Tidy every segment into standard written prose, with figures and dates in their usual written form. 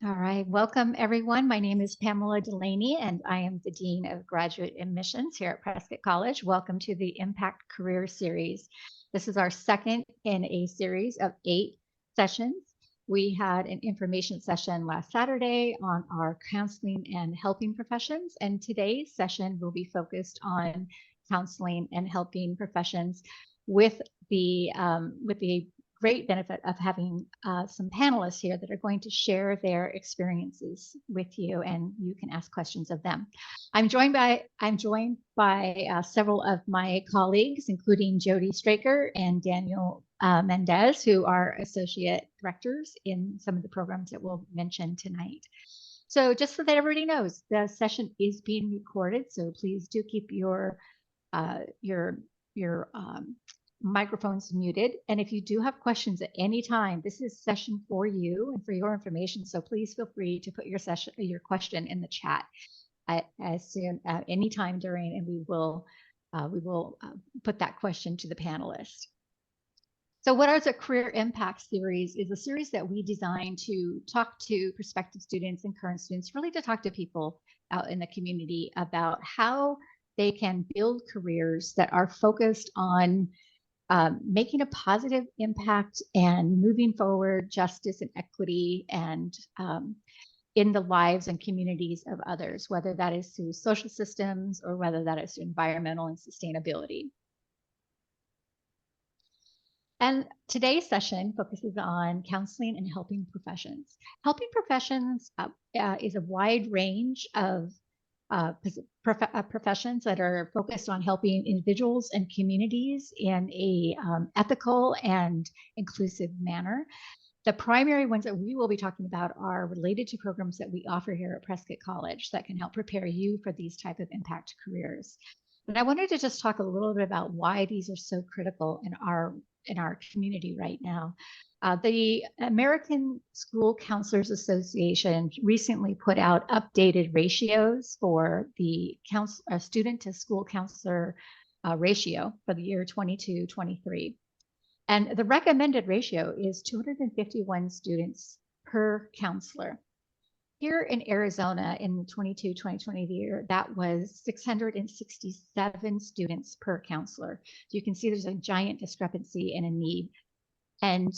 All right, welcome everyone. My name is Pamela Delaney and I am the Dean of Graduate Admissions here at Prescott College. Welcome to the Impact Career Series. This is our second in a series of 8 sessions. We had an information session last Saturday on our counseling and helping professions, and today's session will be focused on counseling and helping professions with the great benefit of having some panelists here that are going to share their experiences with you, and you can ask questions of them. I'm joined by several of my colleagues, including Jody Straker and Daniel Mendez, who are associate directors in some of the programs that we'll mention tonight. So just so that everybody knows, the session is being recorded, so please do keep your microphones muted. And if you do have questions at any time, this is a session for you and for your information. So please feel free to put your question in the chat at any time during, and we will put that question to the panelists. So what is a Career Impact Series is a series that we designed to talk to prospective students and current students, really to talk to people out in the community about how they can build careers that are focused on making a positive impact and moving forward justice and equity and in the lives and communities of others, whether that is through social systems or whether that is through environmental and sustainability. And today's session focuses on counseling and helping professions. Helping professions is a wide range of professions that are focused on helping individuals and communities in a ethical and inclusive manner. The primary ones that we will be talking about are related to programs that we offer here at Prescott College that can help prepare you for these type of impact careers. But I wanted to just talk a little bit about why these are so critical in our community right now. The American School Counselors Association recently put out updated ratios for the student to school counselor ratio for the year 22-23. And the recommended ratio is 251 students per counselor. Here in Arizona in the 22-2020 year, that was 667 students per counselor. So you can see there's a giant discrepancy and a need. And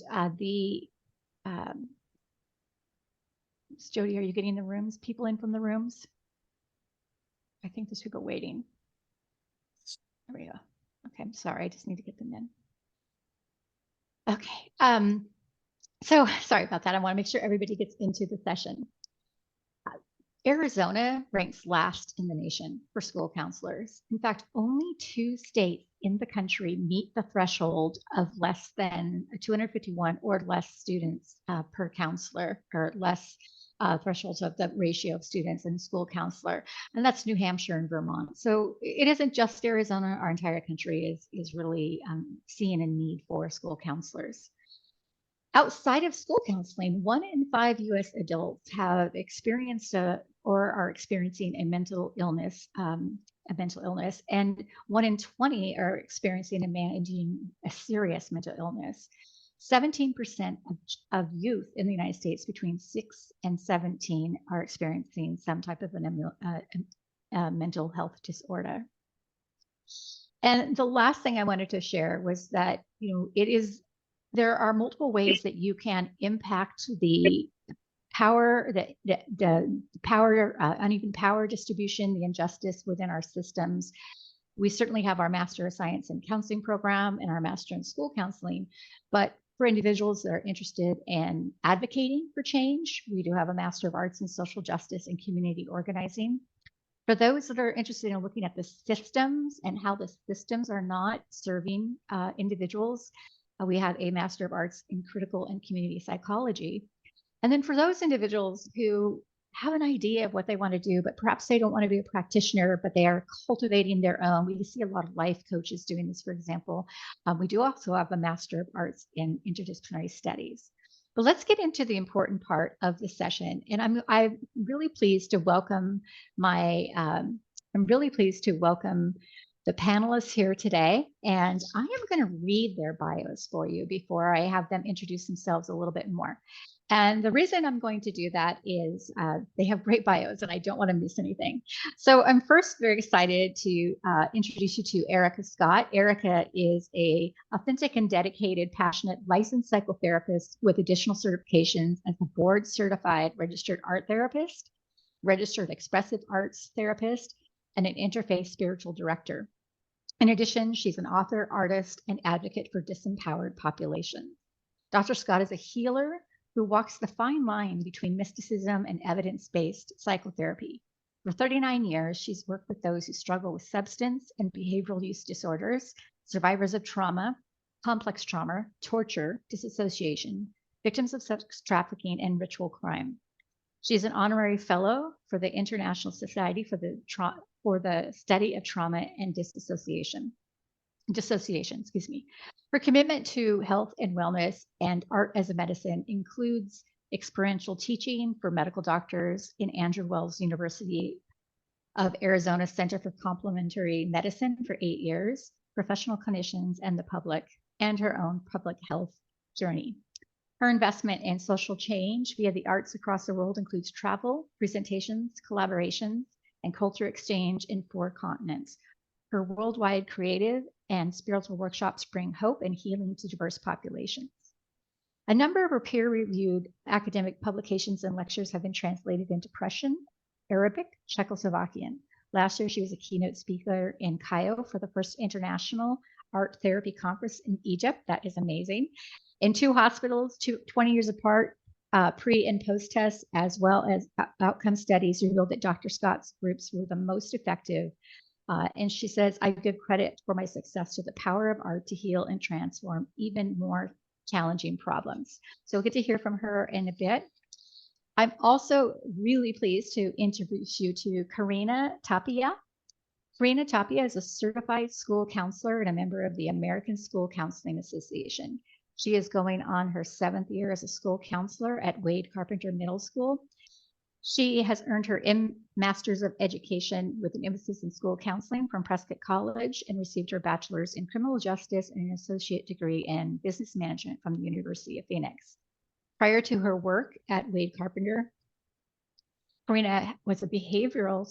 Jody, are you getting the rooms? People in from the rooms? I think there's people waiting. There we go. Okay, I'm sorry, I just need to get them in. Okay, so sorry about that. I want to make sure everybody gets into the session. Arizona ranks last in the nation for school counselors. In fact, only 2 states in the country meet the threshold of less than 251 or less students per counselor, or less thresholds of the ratio of students in school counselor, and that's New Hampshire and Vermont. So it isn't just Arizona, our entire country is really seeing a need for school counselors. Outside of school counseling, 1 in 5 U.S. adults have experienced or are experiencing a mental illness, and 1 in 20 are experiencing and managing a serious mental illness. 17% of youth in the United States between 6 and 17 are experiencing some type of a mental health disorder. And the last thing I wanted to share was that, there are multiple ways that you can impact the power, uneven power distribution, the injustice within our systems. We certainly have our Master of Science in Counseling program and our Master in School Counseling, but for individuals that are interested in advocating for change, we do have a Master of Arts in Social Justice and Community Organizing. For those that are interested in looking at the systems and how the systems are not serving individuals, we have a Master of Arts in Critical and Community Psychology. And then for those individuals who have an idea of what they want to do, but perhaps they don't want to be a practitioner, but they are cultivating their own. We see a lot of life coaches doing this, for example. We do also have a Master of Arts in Interdisciplinary Studies. But let's get into the important part of the session. And I'm really pleased to welcome the panelists here today, and I am going to read their bios for you before I have them introduce themselves a little bit more. And the reason I'm going to do that is they have great bios and I don't want to miss anything. So I'm first very excited to introduce you to Erica Scott. Erica is a authentic and dedicated, passionate licensed psychotherapist with additional certifications as a board certified registered art therapist, registered expressive arts therapist, and an interfaith spiritual director. In addition, she's an author, artist, and advocate for disempowered populations. Dr. Scott is a healer who walks the fine line between mysticism and evidence-based psychotherapy. For 39 years, she's worked with those who struggle with substance and behavioral use disorders, survivors of trauma, complex trauma, torture, disassociation, victims of sex trafficking, and ritual crime. She's an honorary fellow for the International Society for the Study of Trauma and Dissociation, excuse me. Her commitment to health and wellness and art as a medicine includes experiential teaching for medical doctors in Andrew Wells University of Arizona Center for Complementary Medicine for 8 years, professional clinicians and the public, and her own public health journey. Her investment in social change via the arts across the world includes travel, presentations, collaborations, and culture exchange in 4 continents. Her worldwide creative and spiritual workshops bring hope and healing to diverse populations. A number of her peer-reviewed academic publications and lectures have been translated into Prussian, Arabic, Czechoslovakian. Last year, she was a keynote speaker in Cairo for the first International Art Therapy Conference in Egypt. That is amazing. In 2 hospitals, 20 years apart, pre and post tests, as well as outcome studies revealed that Dr. Scott's groups were the most effective. And she says, I give credit for my success to the power of art to heal and transform even more challenging problems. So we'll get to hear from her in a bit. I'm also really pleased to introduce you to Karina Tapia. Karina Tapia is a certified school counselor and a member of the American School Counseling Association. She is going on her 7th year as a school counselor at Wade Carpenter Middle School. She has earned her Master's of Education with an emphasis in school counseling from Prescott College and received her bachelor's in criminal justice and an associate degree in business management from the University of Phoenix. Prior to her work at Wade Carpenter, Karina was a behavioral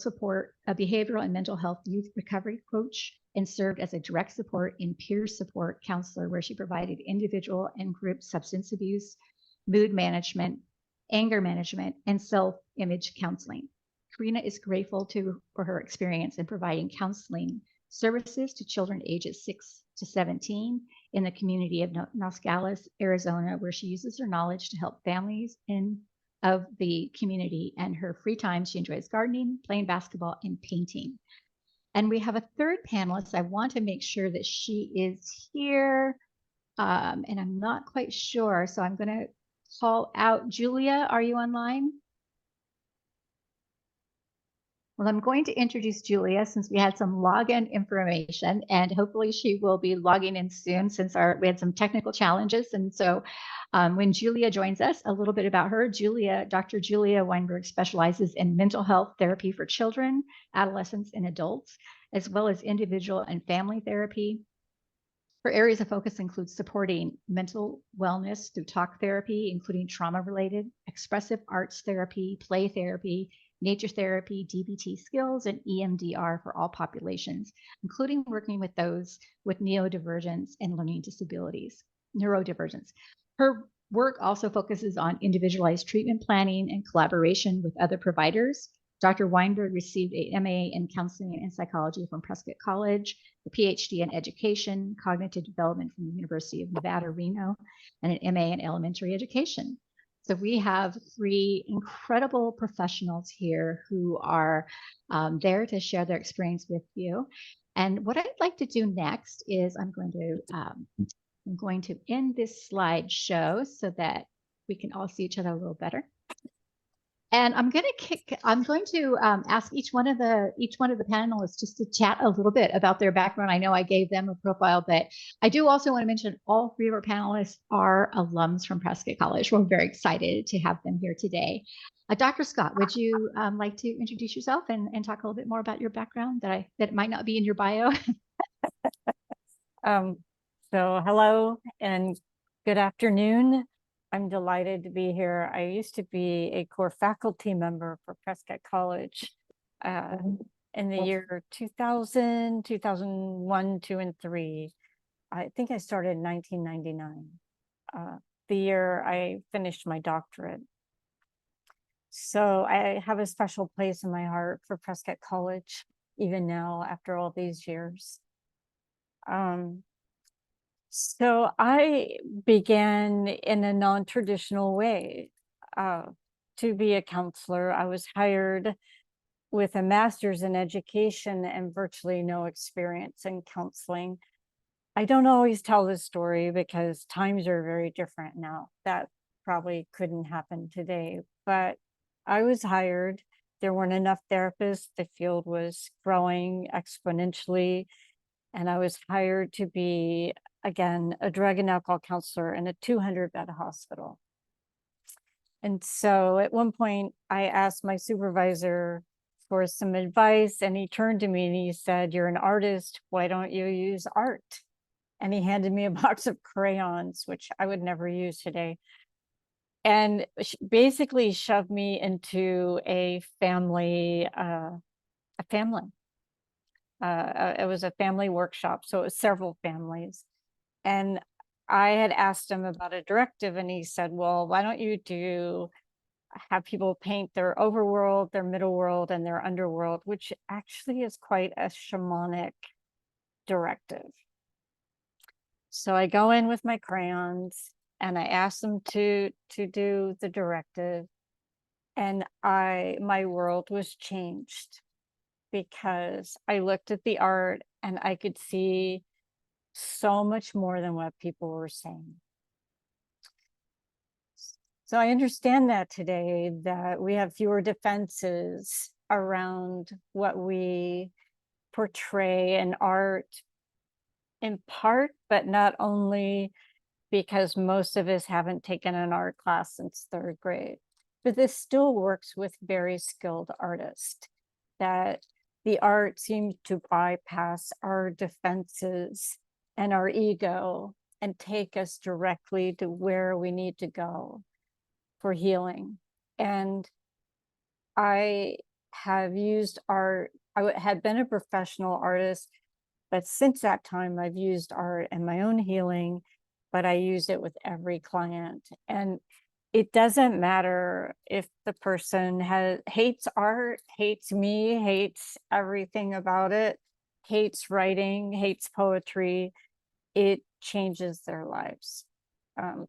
and mental health youth recovery coach and served as a direct support and peer support counselor where she provided individual and group substance abuse, mood management, anger management, and self-image counseling. Karina is grateful for her experience in providing counseling services to children ages 6 to 17 in the community of Nogales, Arizona, where she uses her knowledge to help families of the community. And her free time, she enjoys gardening, playing basketball, and painting. And we have a third panelist. I want to make sure that she is here, and I'm not quite sure, so I'm going to call out Julia. Are you online? Well, I'm going to introduce Julia since we had some login information, and hopefully she will be logging in soon since we had some technical challenges. And so when Julia joins us, a little bit about her. Dr. Julia Weinberg specializes in mental health therapy for children, adolescents, and adults, as well as individual and family therapy. Her areas of focus include supporting mental wellness through talk therapy, including trauma-related, expressive arts therapy, play therapy, nature therapy, DBT skills, and EMDR for all populations, including working with those with neurodivergence and learning disabilities, neurodivergence. Her work also focuses on individualized treatment planning and collaboration with other providers. Dr. Weinberg received a MA in counseling and psychology from Prescott College, a PhD in education, cognitive development from the University of Nevada, Reno, and an MA in elementary education. So we have 3 incredible professionals here who are there to share their experience with you. And what I'd like to do next is I'm going to end this slideshow so that we can all see each other a little better. And I'm going to ask each one of the panelists just to chat a little bit about their background. I know I gave them a profile, but I do also want to mention all 3 of our panelists are alums from Prescott College. We're very excited to have them here today. Dr. Scott, would you like to introduce yourself and talk a little bit more about your background that might not be in your bio? So hello and good afternoon. I'm delighted to be here. I used to be a core faculty member for Prescott College in the year 2000, 2001, 2, and 3. I think I started in 1999, the year I finished my doctorate. So I have a special place in my heart for Prescott College, even now after all these years. So I began in a non-traditional way to be a counselor. I was hired with a master's in education and virtually no experience in counseling. I don't always tell this story because times are very different now. That probably couldn't happen today, but I was hired. There weren't enough therapists. The field was growing exponentially. And I was hired to be, again, a drug and alcohol counselor in a 200-bed hospital. And so at one point, I asked my supervisor for some advice, and he turned to me and he said, "You're an artist. Why don't you use art?" And he handed me a box of crayons, which I would never use today, and basically shoved me into a family. It was a family workshop, so it was several families. And I had asked him about a directive, and he said, "Well, why don't you have people paint their overworld, their middle world, and their underworld," which actually is quite a shamanic directive. So I go in with my crayons and I ask them to do the directive, and my world was changed because I looked at the art and I could see so much more than what people were saying. So I understand that today, that we have fewer defenses around what we portray in art, in part, but not only, because most of us haven't taken an art class since 3rd grade. But this still works with very skilled artists, that the art seems to bypass our defenses and our ego and take us directly to where we need to go for healing. And I have used art. I had been a professional artist, but since that time, I've used art in my own healing, but I use it with every client. And it doesn't matter if the person hates art, hates me, hates everything about it, hates writing, hates poetry. It changes their lives.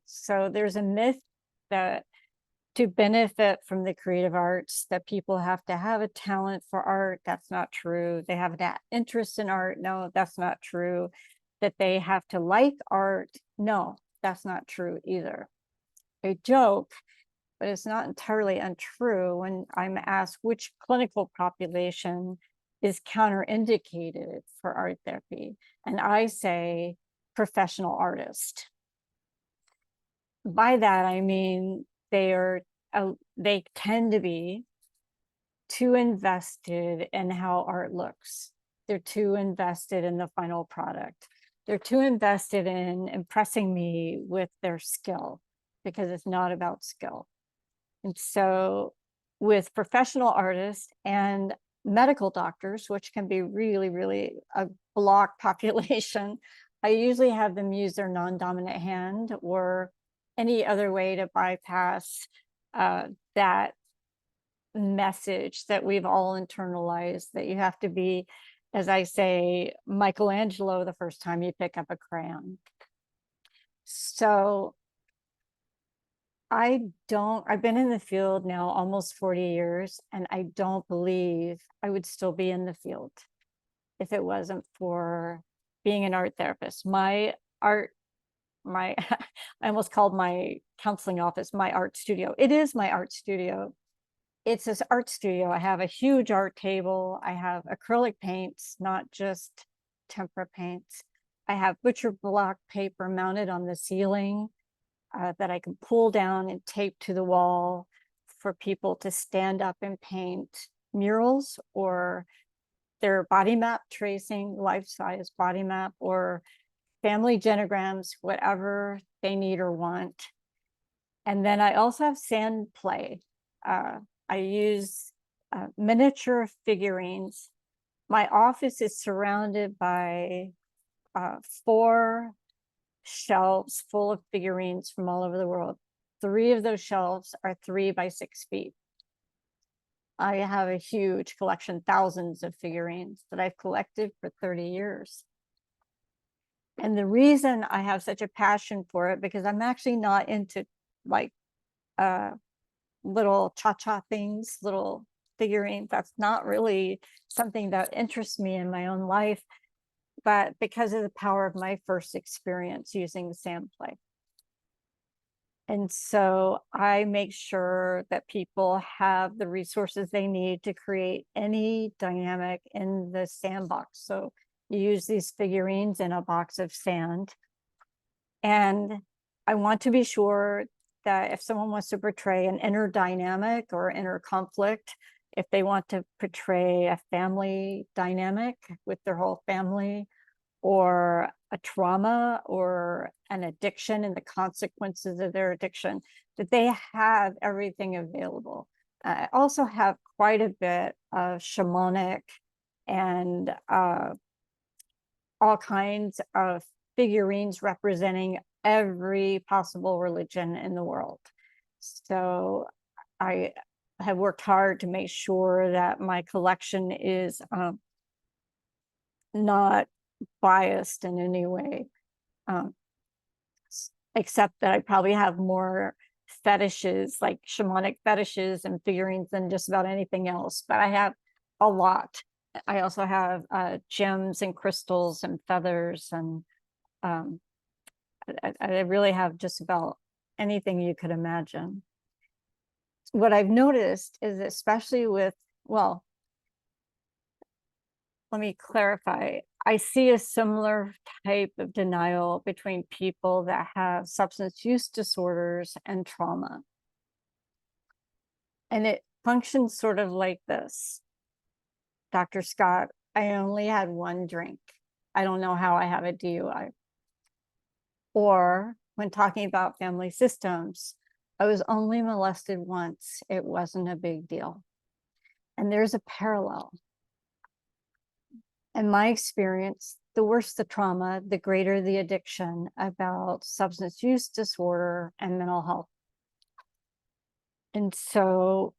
So there's a myth that to benefit from the creative arts, that people have to have a talent for art. That's not true. They have an interest in art. No, that's not true. That they have to like art. No, that's not true either. A joke, but it's not entirely untrue when I'm asked which clinical population is counterindicated for art therapy. And I say professional artist. By that, I mean they tend to be too invested in how art looks. They're too invested in the final product. They're too invested in impressing me with their skill, because it's not about skill. And so with professional artists and medical doctors, which can be really, really a block population, I usually have them use their non-dominant hand or any other way to bypass that message that we've all internalized, that you have to be, as I say, Michelangelo the first time you pick up a crayon. So I've been in the field now almost 40 years, and I don't believe I would still be in the field if it wasn't for being an art therapist. I almost called my counseling office my art studio. It is my art studio. It's this art studio. I have a huge art table. I have acrylic paints, not just tempera paints. I have butcher block paper mounted on the ceiling that I can pull down and tape to the wall for people to stand up and paint murals or their body map tracing, life-size body map, or family genograms, whatever they need or want. And then I also have sand play. I use miniature figurines. My office is surrounded by 4 shelves full of figurines from all over the world. 3 of those shelves are 3 by 6 feet. I have a huge collection, thousands of figurines that I've collected for 30 years. And the reason I have such a passion for it, because I'm actually not into like little cha-cha things, little figurines. That's not really something that interests me in my own life, but because of the power of my first experience using the sand play. And so I make sure that people have the resources they need to create any dynamic in the sandbox. So you use these figurines in a box of sand. And I want to be sure that if someone wants to portray an inner dynamic or inner conflict, if they want to portray a family dynamic with their whole family, or a trauma or an addiction and the consequences of their addiction, that they have everything available. I also have quite a bit of shamanic and all kinds of figurines representing every possible religion in the world. So I have worked hard to make sure that my collection is not biased in any way, except that I probably have more fetishes, like shamanic fetishes and figurines, than just about anything else. But I have a lot. I also have gems and crystals and feathers, and I really have just about anything you could imagine. What I've noticed is, especially with, well, let me clarify. I see a similar type of denial between people that have substance use disorders and trauma. And it functions sort of like this. Dr. Scott, I only had 1 drink. I don't know how I have a DUI. Or when talking about family systems, I was only molested once. It wasn't a big deal. And there's a parallel. In my experience, the worse the trauma, the greater the addiction about substance use disorder and mental health. And so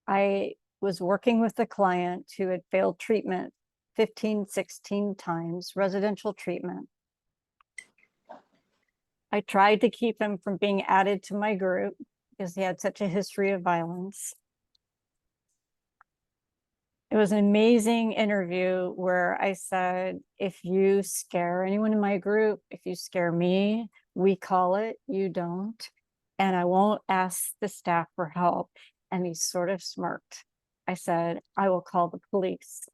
I was working with a client who had failed treatment 15, 16 times, residential treatment. I tried to keep him from being added to my group because he had such a history of violence. It was an amazing interview where I said, if you scare anyone in my group, if you scare me, we call it, you don't. And I won't ask the staff for help. And he sort of smirked. I said, I will call the police.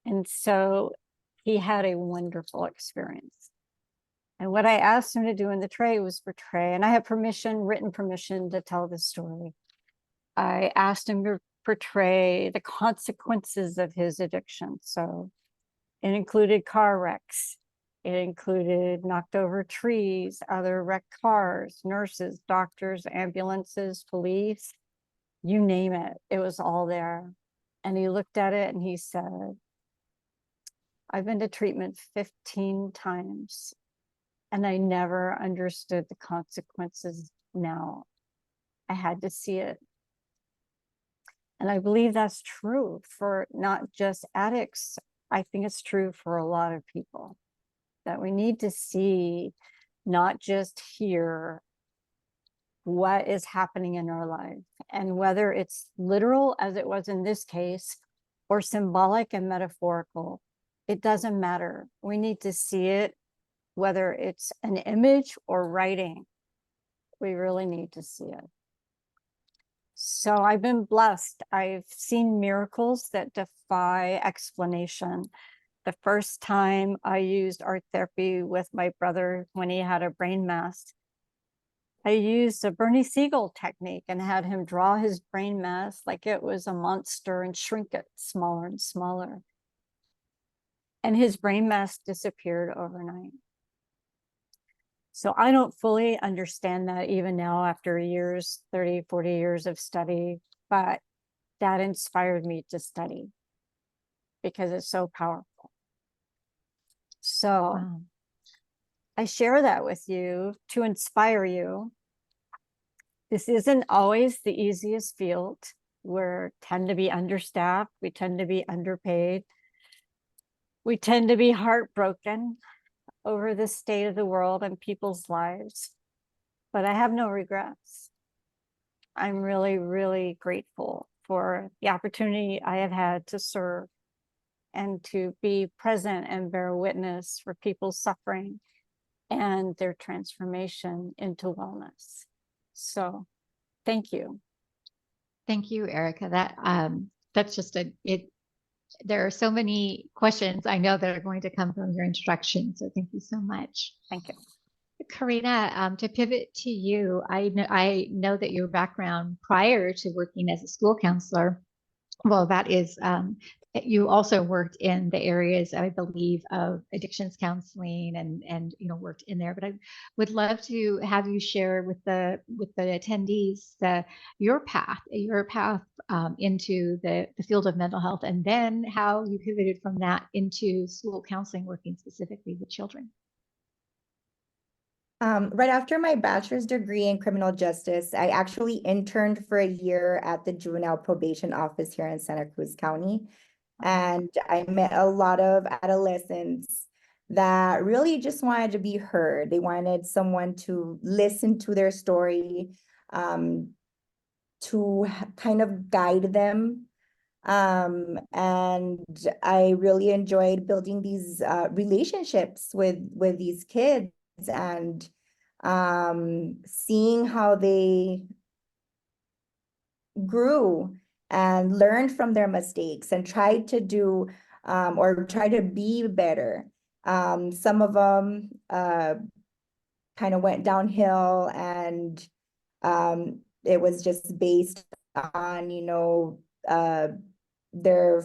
And so he had a wonderful experience. And what I asked him to do in the tray was portray, and I have permission, written permission, to tell this story. I asked him to portray the consequences of his addiction. So it included car wrecks. It included knocked over trees, other wrecked cars, nurses, doctors, ambulances, police, you name it. It was all there. And he looked at it and he said, I've been to treatment 15 times and I never understood the consequences. Now I had to see it. And I believe that's true for not just addicts. I think it's true for a lot of people, that we need to see, not just hear, what is happening in our life. And whether it's literal, as it was in this case, or symbolic and metaphorical, it doesn't matter. We need to see it, whether it's an image or writing. We really need to see it. So I've been blessed. I've seen miracles that defy explanation. The first time I used art therapy with my brother when he had a brain mass, I used a Bernie Siegel technique and had him draw his brain mass like it was a monster and shrink it smaller and smaller. And his brain mass disappeared overnight. So I don't fully understand that even now after years, 30, 40 years of study, but that inspired me to study because it's so powerful. So Wow. I share that with you to inspire you. This isn't always the easiest field. We tend to be understaffed. We tend to be underpaid. We tend to be heartbroken over the state of the world and people's lives. But I have no regrets. I'm really, really grateful for the opportunity I have had to serve and to be present and bear witness for people's suffering and their transformation into wellness. So thank you. Thank you, Erica. That's just there are so many questions I know that are going to come from your introduction. So thank you so much. Thank you. Karina, to pivot to you, I know that your background prior to working as a school counselor, well, that is, you also worked in the areas, I believe, of addictions counseling and worked in there. But I would love to have you share with the attendees your path into the field of mental health, and then how you pivoted from that into school counseling, working specifically with children. Right after my bachelor's degree in criminal justice, I actually interned for a year at the juvenile probation office here in Santa Cruz County. And I met a lot of adolescents that really just wanted to be heard. They wanted someone to listen to their story, to kind of guide them. And I really enjoyed building these relationships with these kids and seeing how they grew and learned from their mistakes and tried to do or try to be better. Some of them kind of went downhill, and it was just based on, their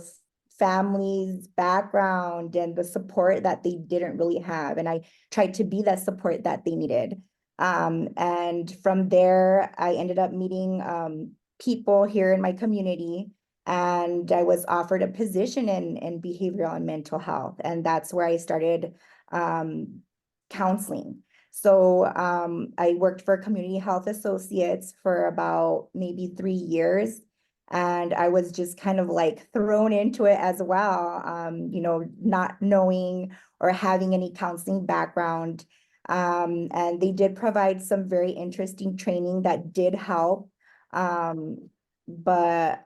family's background and the support that they didn't really have. And I tried to be that support that they needed. And from there, I ended up meeting people here in my community, and I was offered a position in behavioral and mental health. And that's where I started counseling. So I worked for Community Health Associates for about maybe 3 years. And I was just kind of like thrown into it as well, not knowing or having any counseling background. And they did provide some very interesting training that did help. But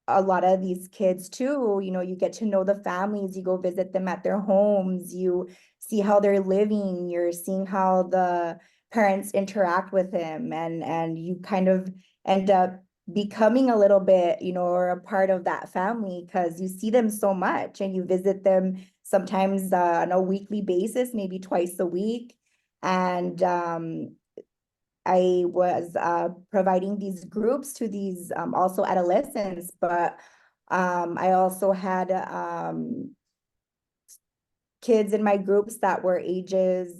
a lot of these kids too, you get to know the families, you go visit them at their homes, you see how they're living, you're seeing how the parents interact with them, and you kind of end up becoming a little bit, or a part of that family, because you see them so much and you visit them sometimes on a weekly basis, maybe twice a week. And I was providing these groups to these also adolescents, but I also had kids in my groups that were ages,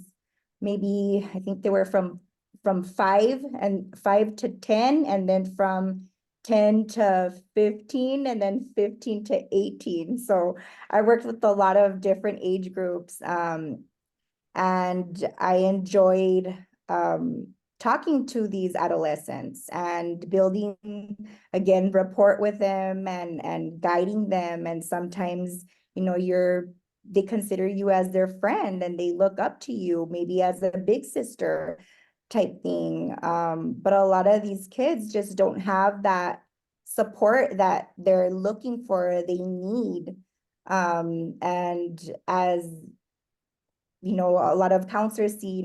maybe I think they were from 5 to 10, and then from 10 to 15, and then 15 to 18. So I worked with a lot of different age groups, and I enjoyed talking to these adolescents and building, again, rapport with them and guiding them. And sometimes, they consider you as their friend and they look up to you, maybe as a big sister type thing. But a lot of these kids just don't have that support that they're looking for, they need. And as a lot of counselors see,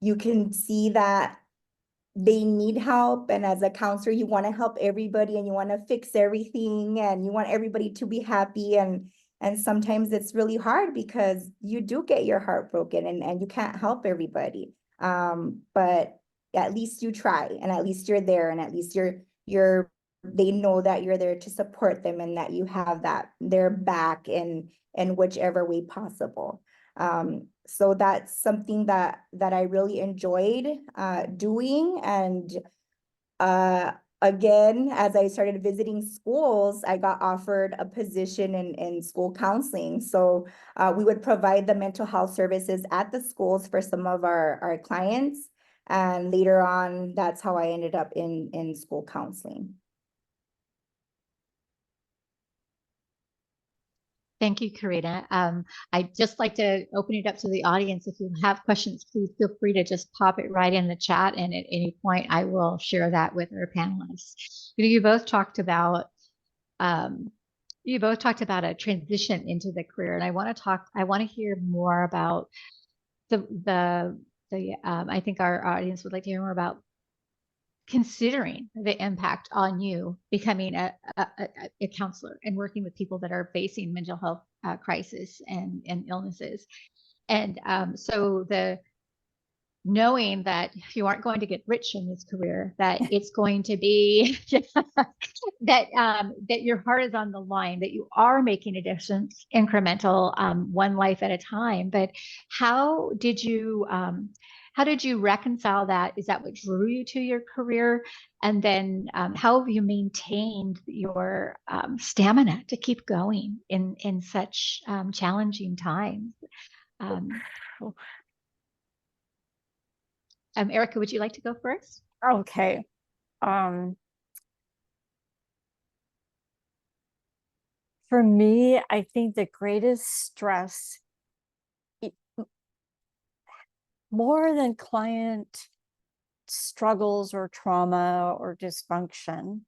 you can see that they need help, and as a counselor you want to help everybody and you want to fix everything and you want everybody to be happy, and sometimes it's really hard because you do get your heart broken and you can't help everybody, but at least you try, and at least you're there, and at least you're they know that you're there to support them and that you have their back in whichever way possible. So that's something that I really enjoyed doing. And again, as I started visiting schools, I got offered a position in school counseling. So we would provide the mental health services at the schools for some of our clients. And later on, that's how I ended up in school counseling. Thank you, Karina. I'd just like to open it up to the audience. If you have questions, please feel free to just pop it right in the chat. And at any point, I will share that with our panelists. You both talked about a transition into the career, and I want to hear more about I think our audience would like to hear more about considering the impact on you becoming a counselor and working with people that are facing mental health crisis and illnesses. And so the knowing that you aren't going to get rich in this career, that it's going to be that your heart is on the line, that you are making a difference, incremental, one life at a time. But how did you reconcile that? Is that what drew you to your career? And then how have you maintained your stamina to keep going in such challenging times? Erica, would you like to go first? Okay. For me, I think the greatest stress, more than client struggles or trauma or dysfunction,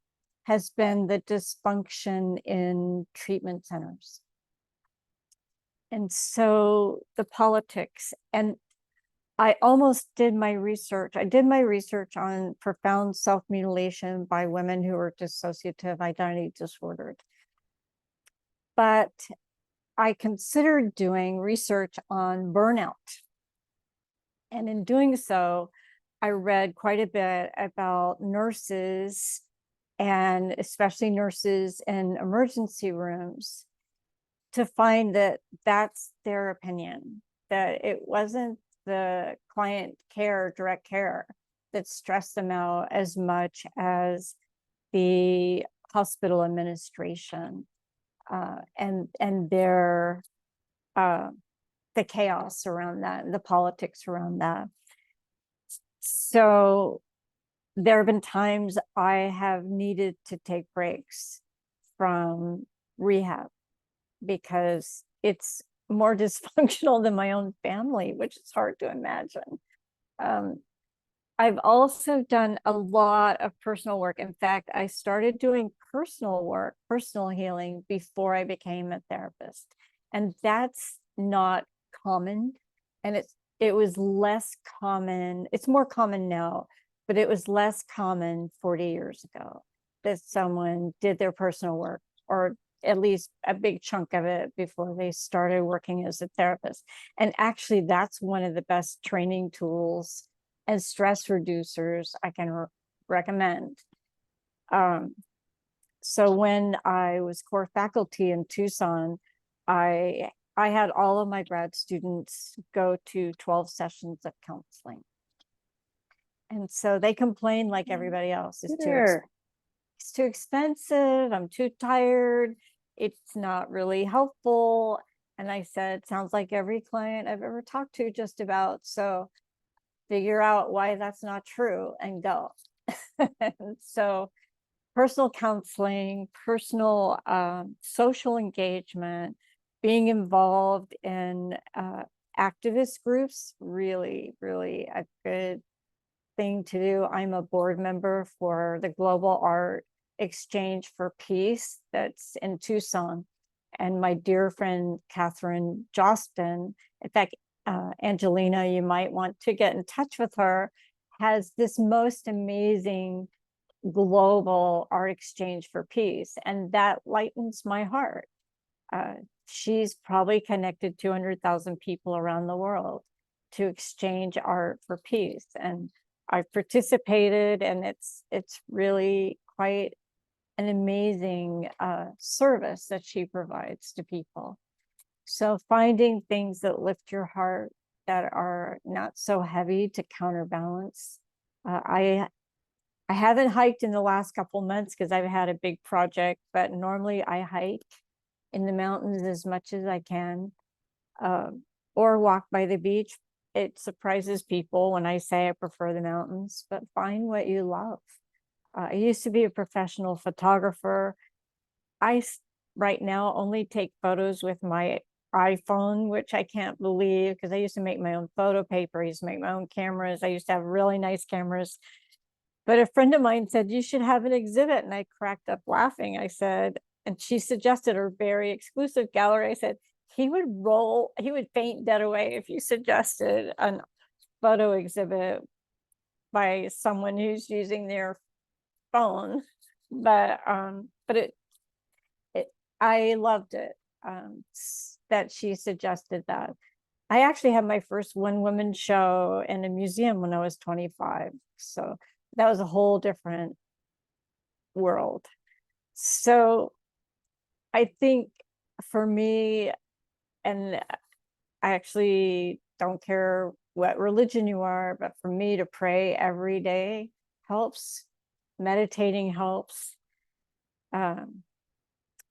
has been the dysfunction in treatment centers. And so the politics, and I almost did my research. I did my research on profound self-mutilation by women who are dissociative identity disordered. But I considered doing research on burnout. And in doing so, I read quite a bit about nurses, and especially nurses in emergency rooms, to find that that's their opinion, that it wasn't the client care, direct care, that stressed them out as much as the hospital administration and their the chaos around that, the politics around that. So there have been times I have needed to take breaks from rehab because it's more dysfunctional than my own family, which is hard to imagine. I've also done a lot of personal work. In fact, I started doing personal work, personal healing, before I became a therapist. And that's not common. And it was less common. It's more common now, but it was less common 40 years ago that someone did their personal work, or at least a big chunk of it, before they started working as a therapist. And actually, that's one of the best training tools and stress reducers I can recommend. So when I was core faculty in Tucson, I had all of my grad students go to 12 sessions of counseling. And so they complain like everybody else. It's too expensive. I'm too tired. It's not really helpful. And I said, sounds like every client I've ever talked to just about. So figure out why that's not true and go. And so personal counseling, personal social engagement, being involved in activist groups, really, really a good thing to do. I'm a board member for the Global Art Exchange for Peace that's in Tucson. And my dear friend, Catherine Jostin, in fact, Angelina, you might want to get in touch with her, has this most amazing global art exchange for peace. And that lightens my heart. She's probably connected 200,000 people around the world to exchange art for peace. And I've participated, and it's really quite an amazing service that she provides to people. So finding things that lift your heart, that are not so heavy to counterbalance. I haven't hiked in the last couple months because I've had a big project, but normally I hike in the mountains as much as I can, or walk by the beach. It surprises people when I say I prefer the mountains, but find what you love. I used to be a professional photographer. Right now only take photos with my iPhone, which I can't believe, because I used to make my own photo paper. I used to make my own cameras. I used to have really nice cameras. But a friend of mine said, you should have an exhibit. And I cracked up laughing. I said, and she suggested her very exclusive gallery. I said, he would faint dead away if you suggested a photo exhibit by someone who's using their phone. But I loved it, that she suggested that. I actually had my first one-woman show in a museum when I was 25. So that was a whole different world. So I think for me, and I actually don't care what religion you are, but for me to pray every day helps. Meditating helps.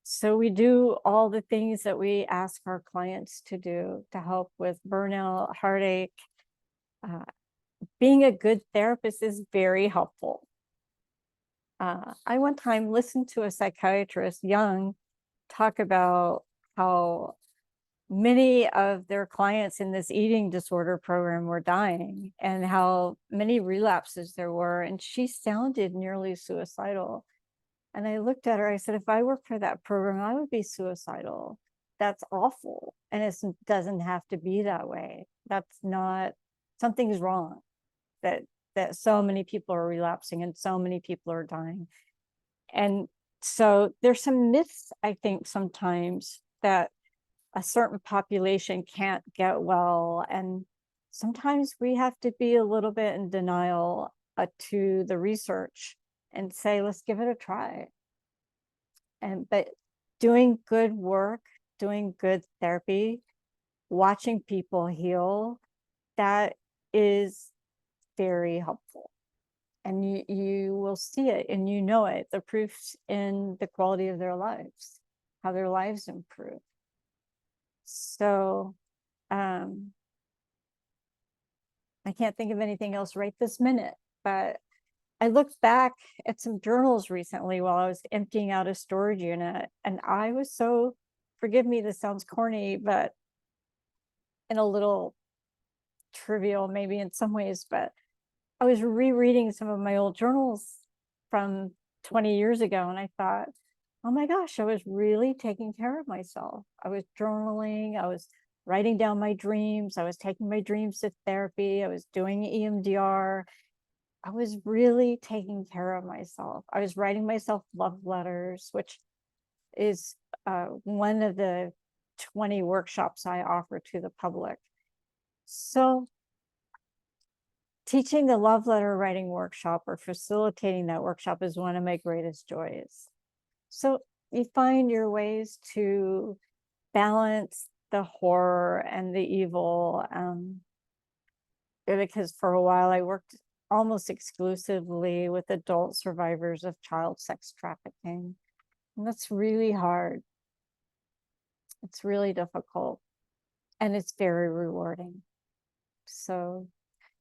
So we do all the things that we ask our clients to do to help with burnout, heartache. Being a good therapist is very helpful. I one time listened to a psychiatrist, Young, talk about how many of their clients in this eating disorder program were dying and how many relapses there were. And she sounded nearly suicidal. And I looked at her, I said, if I worked for that program, I would be suicidal. That's awful. And it doesn't have to be that way. That's not, something's wrong that so many people are relapsing and so many people are dying. And so there's some myths, I think, sometimes that a certain population can't get well. And sometimes we have to be a little bit in denial to the research and say, let's give it a try. But doing good work, doing good therapy, watching people heal, that is very helpful. And you will see it and you know it. The proof's in the quality of their lives, how their lives improve. So I can't think of anything else right this minute, but I looked back at some journals recently while I was emptying out a storage unit, and I was so, forgive me, this sounds corny, but in a little trivial maybe in some ways, but I was rereading some of my old journals from 20 years ago, and I thought, oh my gosh, I was really taking care of myself. I was journaling, I was writing down my dreams, I was taking my dreams to therapy, I was doing EMDR. I was really taking care of myself. I was writing myself love letters, which is one of the 20 workshops I offer to the public. So teaching the love letter writing workshop or facilitating that workshop is one of my greatest joys. So you find your ways to balance the horror and the evil. Because for a while I worked almost exclusively with adult survivors of child sex trafficking. And that's really hard. It's really difficult. And it's very rewarding. So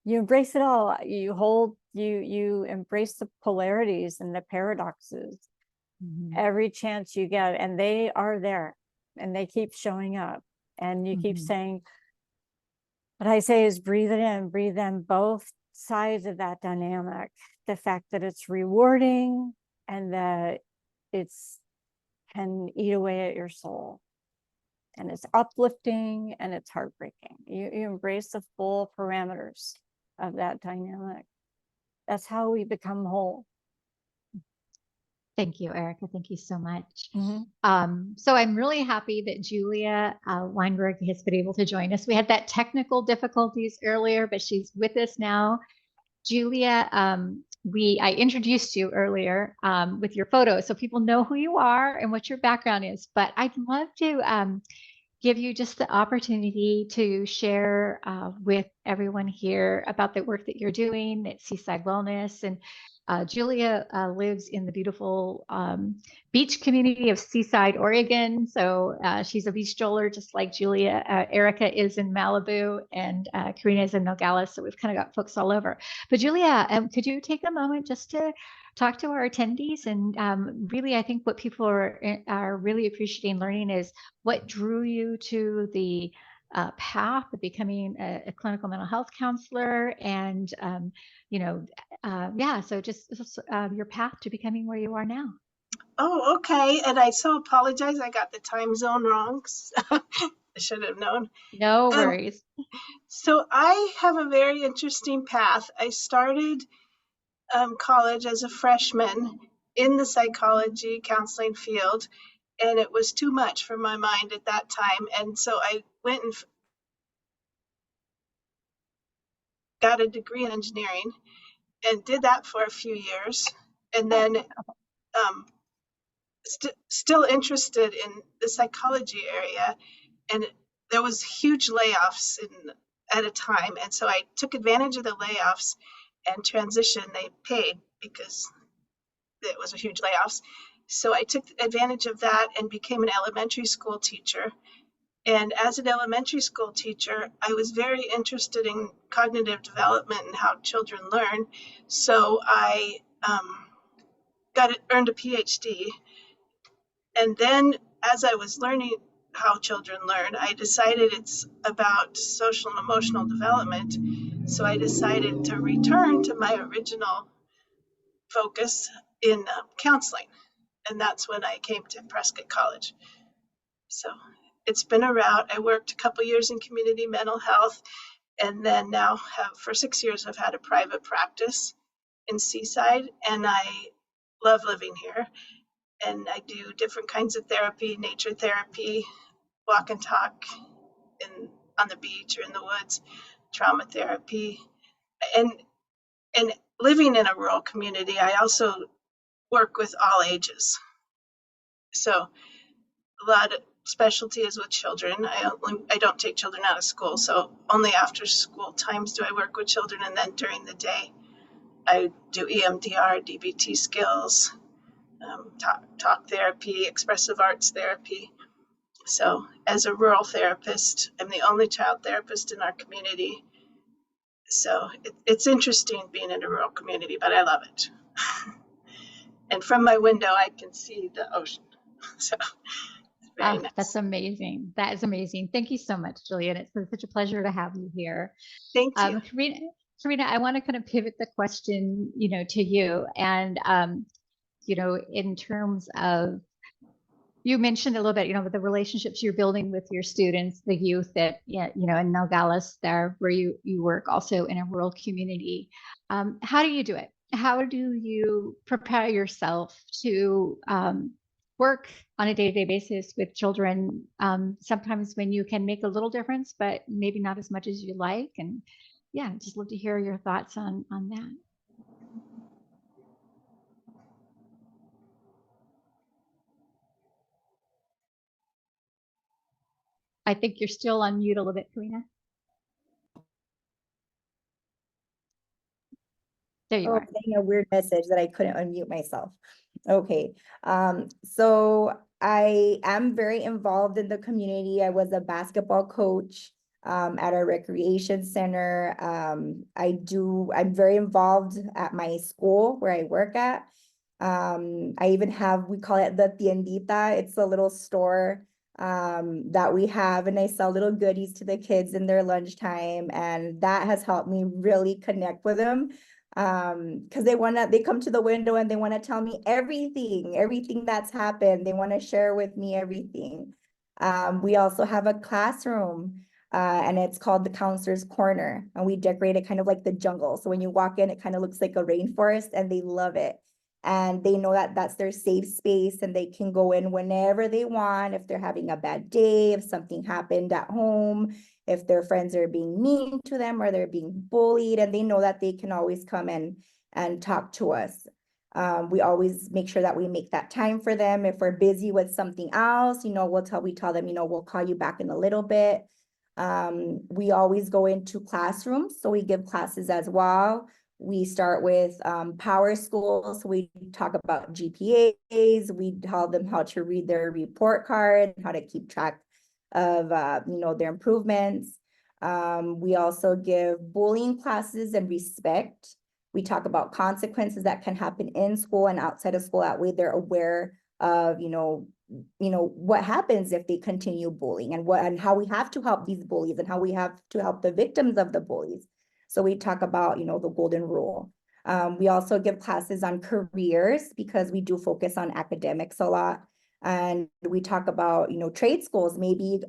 you embrace it all. You embrace the polarities and the paradoxes every chance you get. And they are there and they keep showing up. And you keep saying, what I say is breathe it in, breathe in both sides of that dynamic. The fact that it's rewarding and that it's can eat away at your soul. And it's uplifting and it's heartbreaking. You embrace the full parameters of that dynamic. That's how we become whole. Thank you, Erica. Thank you so much. So I'm really happy that Julia Weinberg has been able to join us. We had that technical difficulties earlier, but she's with us now. Julia I introduced you earlier with your photo, so people know who you are and what your background is. But I'd love to give you just the opportunity to share with everyone here about the work that you're doing at Seaside Wellness. And Julia lives in the beautiful beach community of Seaside, Oregon. So she's a beach stroller, just like Julia. Erica is in Malibu, and Karina is in Nogales. So we've kind of got folks all over. But Julia, could you take a moment just to talk to our attendees? And really, I think what people are really appreciating learning is what drew you to the path of becoming a clinical mental health counselor, and yeah, so just your path to becoming where you are now. Oh, okay. And I so apologize. I got the time zone wrong. I should have known. No worries. So I have a very interesting path. I started college as a freshman in the psychology counseling field, and it was too much for my mind at that time. And so I went and got a degree in engineering and did that for a few years. And then still interested in the psychology area, and there was huge layoffs at a time, and so I took advantage of the layoffs and transitioned. They paid because it was a huge layoffs, so I took advantage of that and became an elementary school teacher. And as an elementary school teacher, I was very interested in cognitive development and how children learn, so I earned a PhD. And then as I was learning how children learn, I decided it's about social and emotional development. So I decided to return to my original focus in counseling. And that's when I came to Prescott College. So it's been a route. I worked a couple years in community mental health, and then now for 6 years, I've had a private practice in Seaside, and I love living here. And I do different kinds of therapy, nature therapy, walk and talk on the beach or in the woods, trauma therapy. And living in a rural community, I also work with all ages. So a lot of specialty is with children. I don't take children out of school, so only after school times do I work with children, and then during the day I do EMDR, DBT skills, talk therapy, expressive arts therapy. So as a rural therapist, I'm the only child therapist in our community. So it's interesting being in a rural community, but I love it. And from my window, I can see the ocean. So it's very nice. That's amazing. That is amazing. Thank you so much, Julian. It's such a pleasure to have you here. Thank you. Karina, I want to kind of pivot the question, to you. And, in terms of, you mentioned a little bit, with the relationships you're building with your students, the youth that, in Nogales there, where you work also in a rural community. How do you do it? How do you prepare yourself to work on a day-to-day basis with children, sometimes when you can make a little difference, but maybe not as much as you like? And yeah, just love to hear your thoughts on that. I think you're still on mute a little bit, Karina. There you are. Getting a weird message that I couldn't unmute myself. Okay, so I am very involved in the community. I was a basketball coach at our recreation center. I'm very involved at my school where I work at. I even have, we call it the tiendita. It's a little store that we have, and I sell little goodies to the kids in their lunchtime, and that has helped me really connect with them. Because they come to the window and they want to tell me everything that's happened. They want to share with me everything. We also have a classroom, and it's called the Counselor's Corner, and we decorate it kind of like the jungle. So when you walk in, it kind of looks like a rainforest, and they love it. And they know that that's their safe space, and they can go in whenever they want. If they're having a bad day, if something happened at home, if their friends are being mean to them or they're being bullied, and they know that they can always come and and talk to us. We always make sure that we make that time for them. If we're busy with something else, we tell them, we'll call you back in a little bit. We always go into classrooms, so we give classes as well. We start with power schools. We talk about GPAs. We tell them how to read their report card, how to keep track of their improvements. We also give bullying classes and respect. We talk about consequences that can happen in school and outside of school. That way they're aware of, what happens if they continue bullying, and how we have to help these bullies, and how we have to help the victims of the bullies. So we talk about, the golden rule. We also give classes on careers, because we do focus on academics a lot. And we talk about, trade schools. Maybe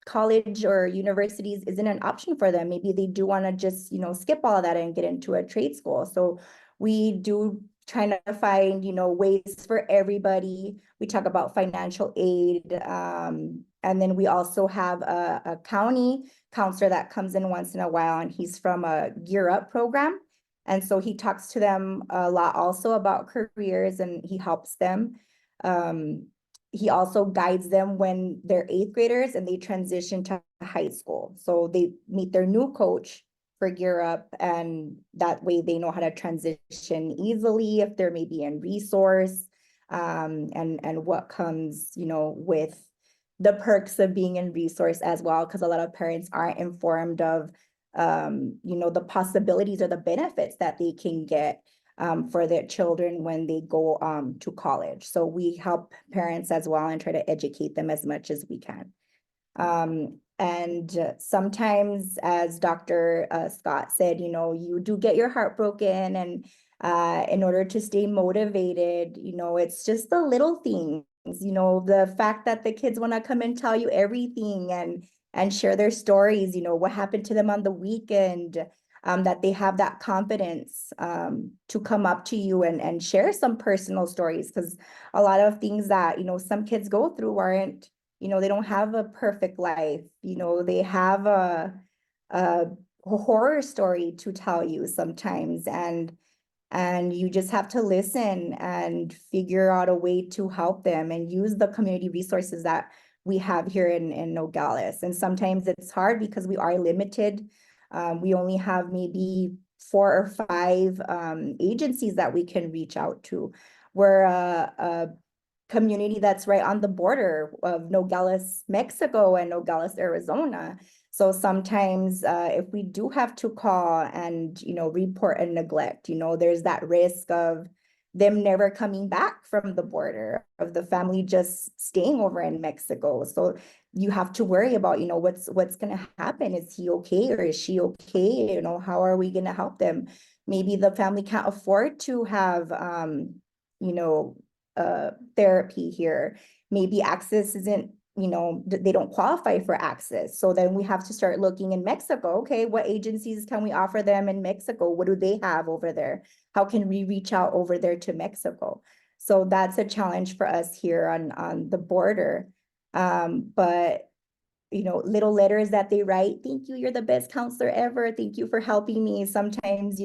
college or universities isn't an option for them. Maybe they do want to just, skip all of that and get into a trade school. So we do trying to find, ways for everybody. We talk about financial aid. And then we also have a county counselor that comes in once in a while, and he's from a Gear Up program. And so he talks to them a lot also about careers, and he helps them. He also guides them when they're 8th graders and they transition to high school. So they meet their new coach for Gear Up, and that way they know how to transition easily if they're maybe in resource, and what comes, with the perks of being in resource as well, because a lot of parents aren't informed of, the possibilities or the benefits that they can get for their children when they go to college. So we help parents as well and try to educate them as much as we can. And sometimes, as Dr. Scott said, you do get your heart broken, and in order to stay motivated, it's just the little things, the fact that the kids want to come and tell you everything and share their stories, what happened to them on the weekend, that they have that confidence to come up to you and share some personal stories, because a lot of things that, some kids go through aren't, they don't have a perfect life. They have a horror story to tell you sometimes, and you just have to listen and figure out a way to help them and use the community resources that we have here in Nogales. And sometimes it's hard because we are limited. We only have maybe 4 or 5 agencies that we can reach out to. We're a community that's right on the border of Nogales, Mexico, and Nogales, Arizona. So sometimes if we do have to call and, report a neglect, there's that risk of them never coming back from the border, of the family just staying over in Mexico. So you have to worry about, what's going to happen. Is he okay, or is she okay? How are we going to help them? Maybe the family can't afford to have, therapy here. Maybe access isn't, they don't qualify for access. So then we have to start looking in Mexico. Okay, what agencies can we offer them in Mexico? What do they have over there? How can we reach out over there to Mexico? So that's a challenge for us here on the border. But little letters that they write, thank you, you're the best counselor ever. Thank you for helping me. Sometimes,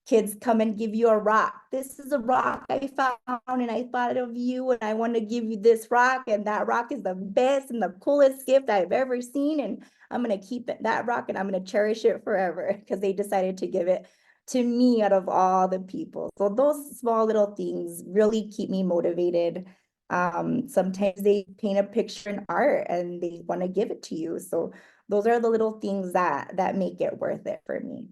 kids come and give you a rock. This is a rock I found, and I thought of you, and I want to give you this rock, and that rock is the best and the coolest gift I've ever seen, and I'm going to keep that rock, and I'm going to cherish it forever, because they decided to give it to me out of all the people. So those small little things really keep me motivated. Sometimes they paint a picture in art and they want to give it to you. So those are the little things that make it worth it for me.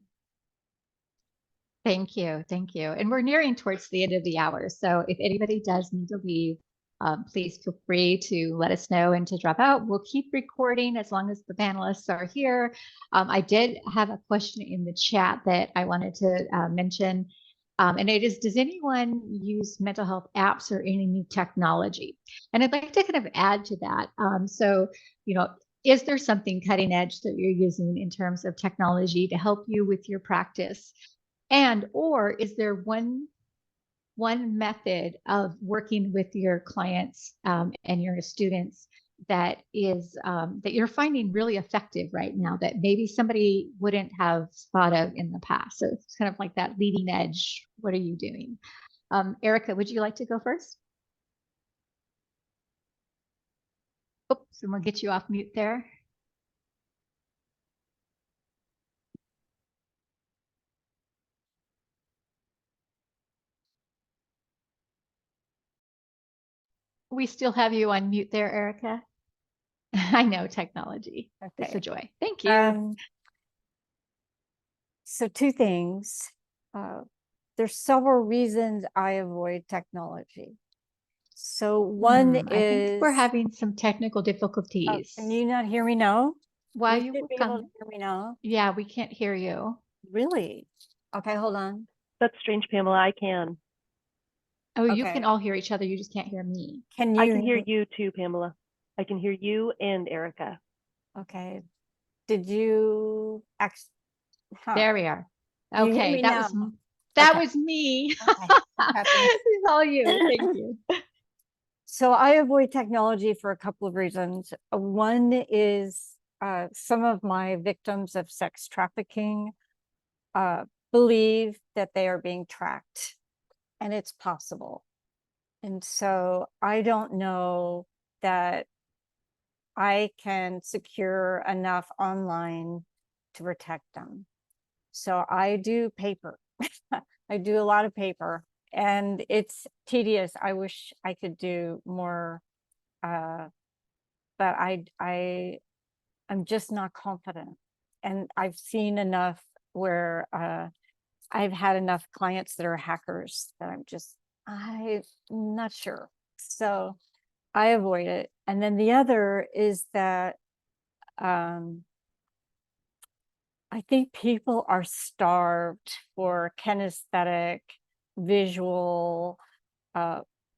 Thank you. Thank you. And we're nearing towards the end of the hour. So if anybody does need to leave, please feel free to let us know and to drop out. We'll keep recording as long as the panelists are here. I did have a question in the chat that I wanted to mention. And it is, does anyone use mental health apps or any new technology? And I'd like to kind of add to that. So, is there something cutting edge that you're using in terms of technology to help you with your practice? And or is there one method of working with your clients and your students that is that you're finding really effective right now that maybe somebody wouldn't have thought of in the past? So it's kind of like that leading edge. What are you doing? Erica, would you like to go first? Oops, someone get you off mute there. We still have you on mute there, Erica. I know technology. It's a Okay. joy. Thank you. So two things. There's several reasons I avoid technology. So one I think we're is, having some technical oh, difficulties. can you not hear me now? While You you should be able to hear me now. yeah, we can't hear you. Really? Okay, hold on. That's strange, Pamela. I can. Oh, you Okay. can all hear each other. You just can't hear me. Can you? I can hear you too, Pamela. I can hear you and Erica. Okay. Did you actually? There we are. You hear Okay, me that now? was that Okay. was me. Okay. It's all you. Thank you. So I avoid technology for a couple of reasons. One is some of my victims of sex trafficking believe that they are being tracked, and it's possible. And so I don't know that I can secure enough online to protect them. So I do paper. I do a lot of paper, and it's tedious. I wish I could do more, but I'm just not confident. And I've seen enough where I've had enough clients that are hackers that I'm not sure. So I avoid it. And then the other is that I think people are starved for kinesthetic, visual,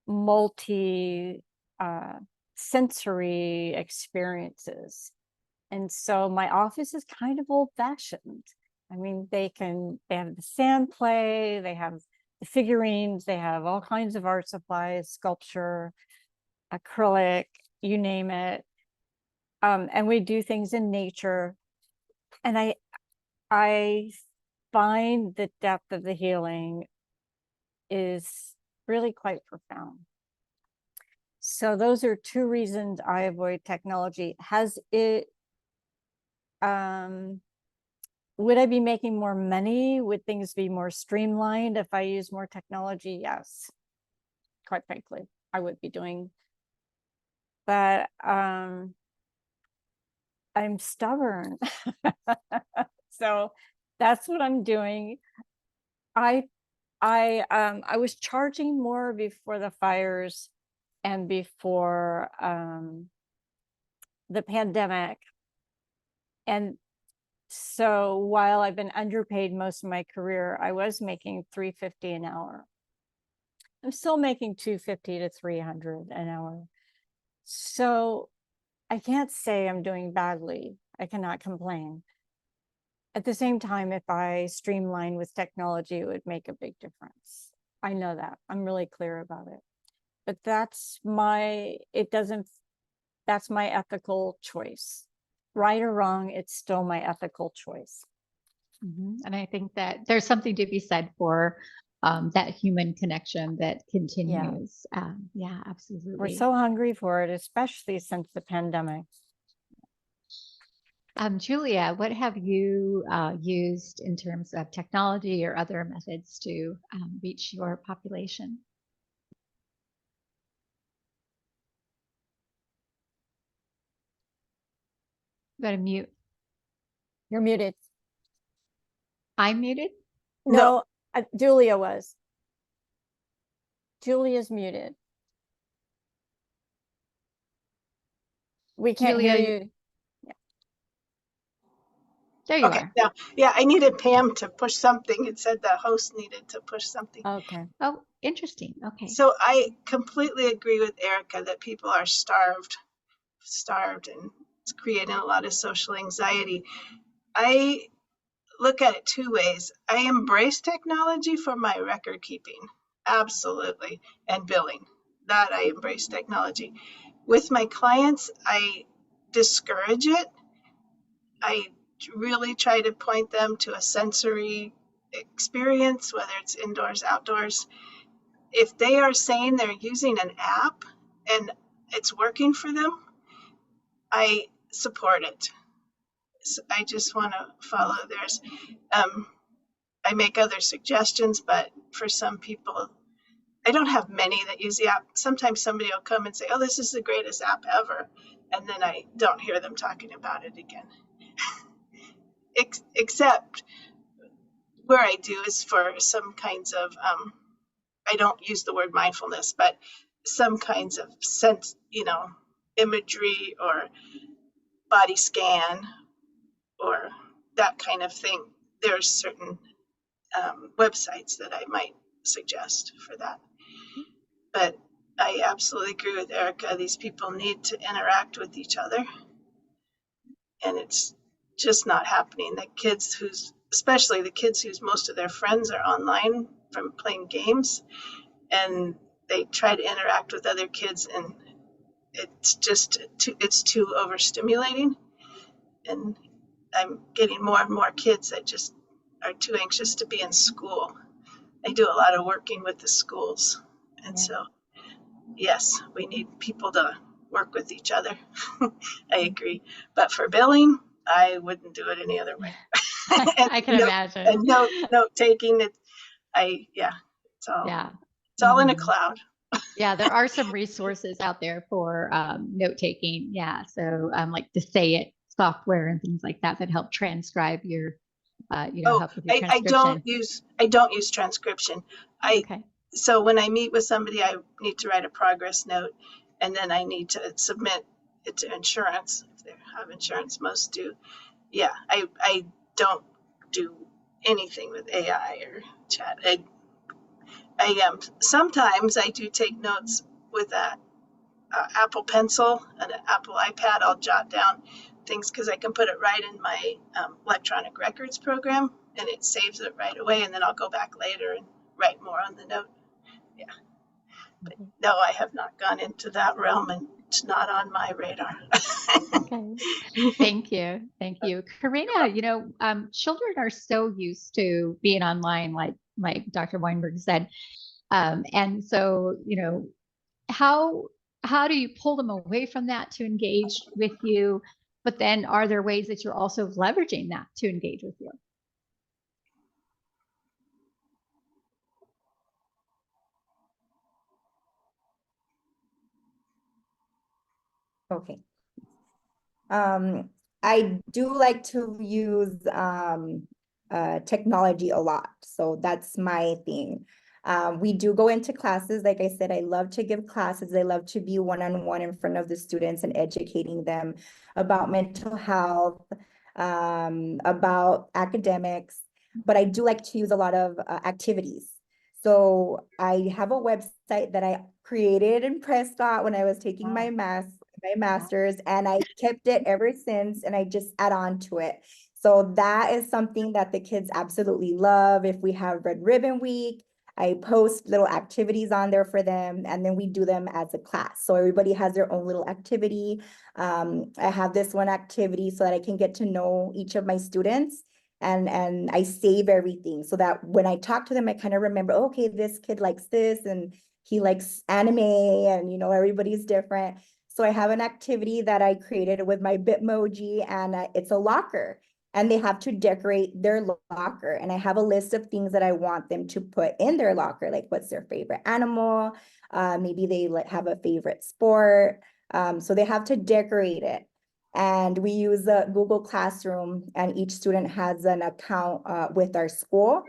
multi sensory experiences. And so my office is kind of old fashioned. I mean, they have the sand play, they have the figurines, they have all kinds of art supplies, sculpture, acrylic, you name it. And we do things in nature. And I find the depth of the healing is really quite profound. So those are two reasons I avoid technology. Would I be making more money? Would things be more streamlined if I use more technology? Yes. Quite frankly, I would be doing. But I'm stubborn. So that's what I'm doing. I was charging more before the fires and before the pandemic. And so while I've been underpaid most of my career, I was making $350 an hour. I'm still making $250 to $300 an hour. So I can't say I'm doing badly. I cannot complain. At the same time, if I streamline with technology, it would make a big difference. I know that. I'm really clear about it. But that's my ethical choice. Right or wrong, it's still my ethical choice. And I think that there's something to be said for that human connection that continues. Yeah, absolutely. We're so hungry for it, especially since the pandemic. Julia, what have you used in terms of technology or other methods to reach your population? Got to mute. You're muted. I'm muted? No, Julia was. Julia's muted. We can't Julia, hear you. There you Okay, are. now, yeah, I needed Pam to push something. It said the host needed to push something. Okay. Oh, interesting. Okay. So I completely agree with Erica that people are starved, and it's creating a lot of social anxiety. I look at it two ways. I embrace technology for my record keeping, absolutely, and billing. That I embrace technology. With my clients, I discourage it. I really try to point them to a sensory experience, whether it's indoors, outdoors. If they are saying they're using an app and it's working for them, I support it. So I just want to follow theirs. I make other suggestions, but for some people, I don't have many that use the app. Sometimes somebody will come and say, oh, this is the greatest app ever. And then I don't hear them talking about it again. Except where I do is for some kinds of, I don't use the word mindfulness, but some kinds of sense, imagery or body scan or that kind of thing. There's certain websites that I might suggest for that. But I absolutely agree with Erica. These people need to interact with each other. And it's just not happening. The kids especially the kids whose most of their friends are online from playing games, and they try to interact with other kids, and it's too overstimulating. And I'm getting more and more kids that just are too anxious to be in school. I do a lot of working with the schools. And so, yes, we need people to work with each other. I agree. But for billing, I wouldn't do it any other way. I can imagine. And note taking, it's all in a cloud. Yeah, there are some resources out there for note taking. Yeah, so like the Say It software and things like that help transcribe your, help with your transcription. I don't use transcription. So when I meet with somebody, I need to write a progress note, and then I need to submit it to insurance if they have insurance. Most do. Yeah, I don't do anything with AI or chat. Sometimes I do take notes with a Apple Pencil and an Apple iPad. I'll jot down things because I can put it right in my electronic records program, and it saves it right away, and then I'll go back later and write more on the note. Yeah. But no, I have not gone into that realm, and it's not on my radar. Okay. Thank you. Thank you. Karina, children are so used to being online, like Dr. Weinberg said. And so, how do you pull them away from that to engage with you? But then are there ways that you're also leveraging that to engage with you? Okay. I do like to use technology a lot. So that's my thing. We do go into classes. Like I said, I love to give classes. I love to be one-on-one in front of the students and educating them about mental health, about academics, but I do like to use a lot of activities. So I have a website that I created in Prescott when I was taking my master's, and I kept it ever since, and I just add on to it. So that is something that the kids absolutely love. If we have Red Ribbon Week, I post little activities on there for them, and then we do them as a class. So everybody has their own little activity. I have this one activity so that I can get to know each of my students, and I save everything so that when I talk to them, I kind of remember, okay, this kid likes this, and he likes anime, and everybody's different. So I have an activity that I created with my Bitmoji, and it's a locker, and they have to decorate their locker. And I have a list of things that I want them to put in their locker, like what's their favorite animal, maybe they have a favorite sport. So they have to decorate it. And we use a Google Classroom, and each student has an account with our school.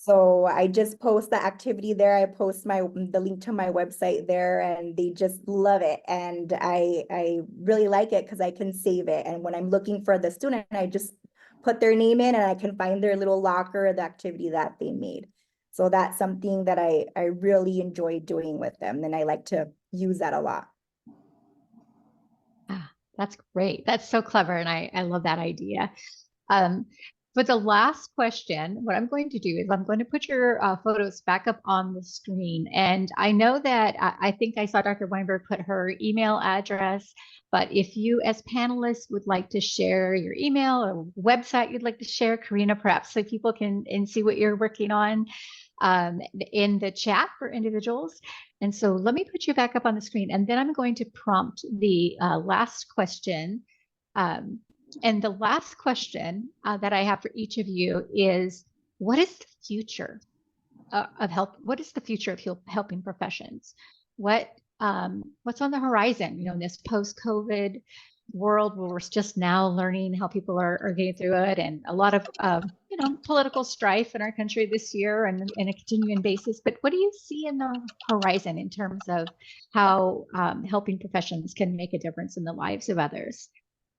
So I just post the activity there. I post the link to my website there, and they just love it. And I really like it because I can save it. And when I'm looking for the student, I just put their name in, and I can find their little locker, the activity that they made. So that's something that I really enjoy doing with them, and I like to use that a lot. That's great. That's so clever. And I love that idea. For the last question, what I'm going to do is I'm going to put your photos back up on the screen. And I know that I think I saw Dr. Weinberg put her email address, but if you as panelists would like to share your email or website you'd like to share, Karina, perhaps so people can see what you're working on in the chat for individuals. And so let me put you back up on the screen, and then I'm going to prompt the last question. And the last question that I have for each of you is, what is the future of help? What is the future of helping professions? What's on the horizon, in this post-COVID world where we're just now learning how people are getting through it, and a lot of, political strife in our country this year and a continuing basis. But what do you see in the horizon in terms of how helping professions can make a difference in the lives of others?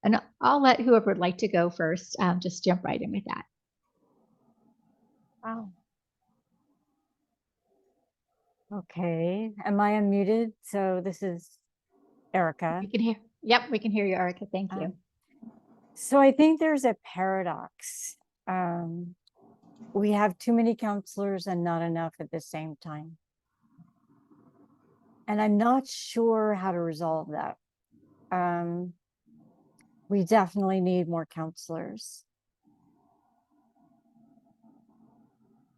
And I'll let whoever would like to go first just jump right in with that. Wow. Okay, am I unmuted? So this is Erica. We can hear. Yep, we can hear you, Erica. Thank you. So I think there's a paradox. We have too many counselors and not enough at the same time. And I'm not sure how to resolve that. We definitely need more counselors.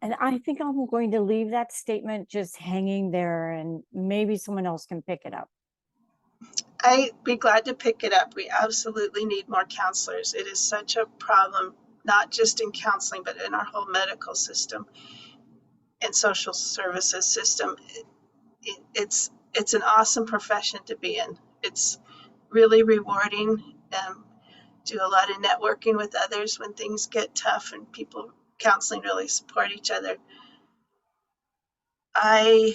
And I think I'm going to leave that statement just hanging there, and maybe someone else can pick it up. I'd be glad to pick it up. We absolutely need more counselors. It is such a problem, not just in counseling, but in our whole medical system and social services system. It's an awesome profession to be in. It's really rewarding. Do a lot of networking with others when things get tough, and people counseling really support each other. I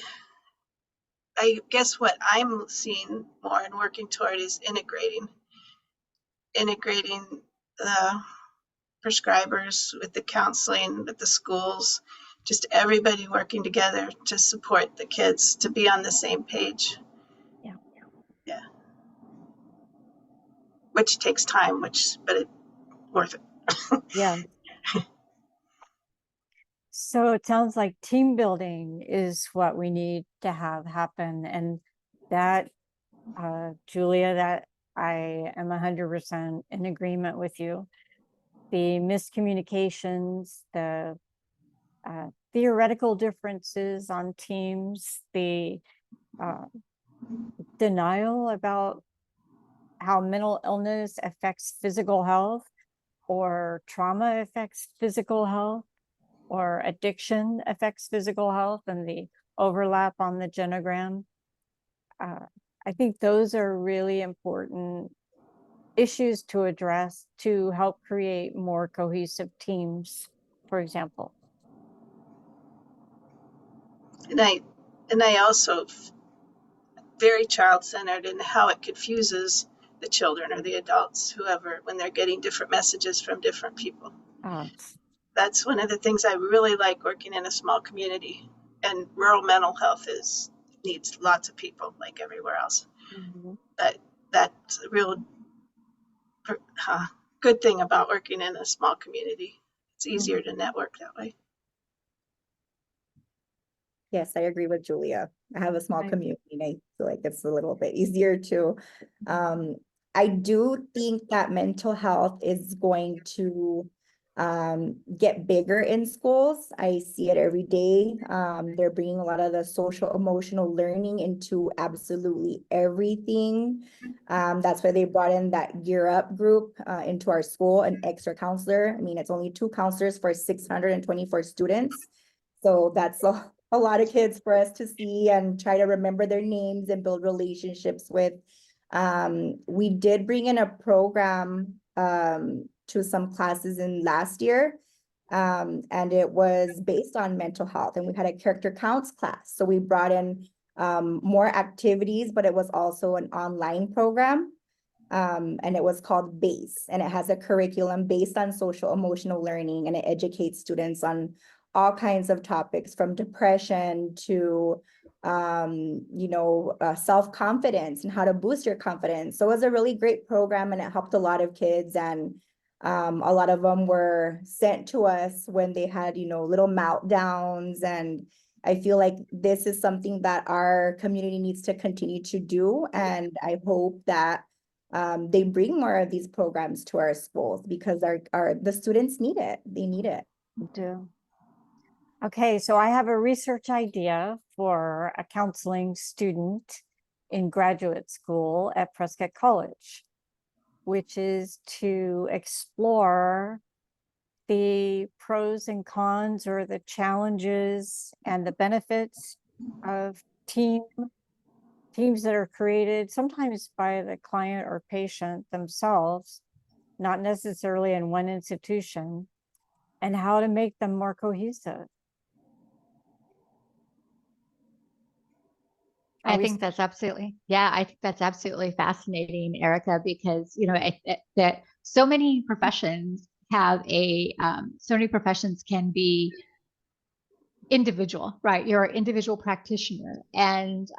guess what I'm seeing more and working toward is integrating the prescribers with the counseling, with the schools, just everybody working together to support the kids, to be on the same page. Yeah. Which takes time, but it's worth it. Yeah. So it sounds like team building is what we need to have happen. And that, Julia, that I am 100% in agreement with you. The miscommunications, the theoretical differences on teams, the denial about how mental illness affects physical health, or trauma affects physical health, or addiction affects physical health, and the overlap on the genogram. I think those are really important issues to address to help create more cohesive teams, for example. And I also very child-centered in how it confuses the children or the adults, whoever, when they're getting different messages from different people. That's one of the things I really like working in a small community. And rural mental health needs lots of people, like everywhere else. Mm-hmm. But that's a real good thing about working in a small community. It's easier to network that way. Yes, I agree with Julia. I have a small community, and I feel like it's a little bit easier to. I do think that mental health is going to get bigger in schools. I see it every day. They're bringing a lot of the social emotional learning into absolutely everything. That's why they brought in that Gear Up group into our school, an extra counselor. I mean, it's only 2 counselors for 624 students. So that's a lot of kids for us to see and try to remember their names and build relationships with. We did bring in a program to some classes in last year, and it was based on mental health, and we had a character counts class. So we brought in more activities, but it was also an online program, and it was called BASE, and it has a curriculum based on social emotional learning, and it educates students on all kinds of topics, from depression to self-confidence and how to boost your confidence. So it was a really great program, and it helped a lot of kids. And A lot of them were sent to us when they had, little meltdowns. And I feel like this is something that our community needs to continue to do. And I hope that they bring more of these programs to our schools because the students need it. They need it. Do. Okay, so I have a research idea for a counseling student in graduate school at Prescott College, which is to explore the pros and cons or the challenges and the benefits of teams that are created sometimes by the client or patient themselves, not necessarily in one institution, and how to make them more cohesive. I think that's absolutely fascinating, Erica, because, that so many professions so many professions can be individual, right? You're an individual practitioner. And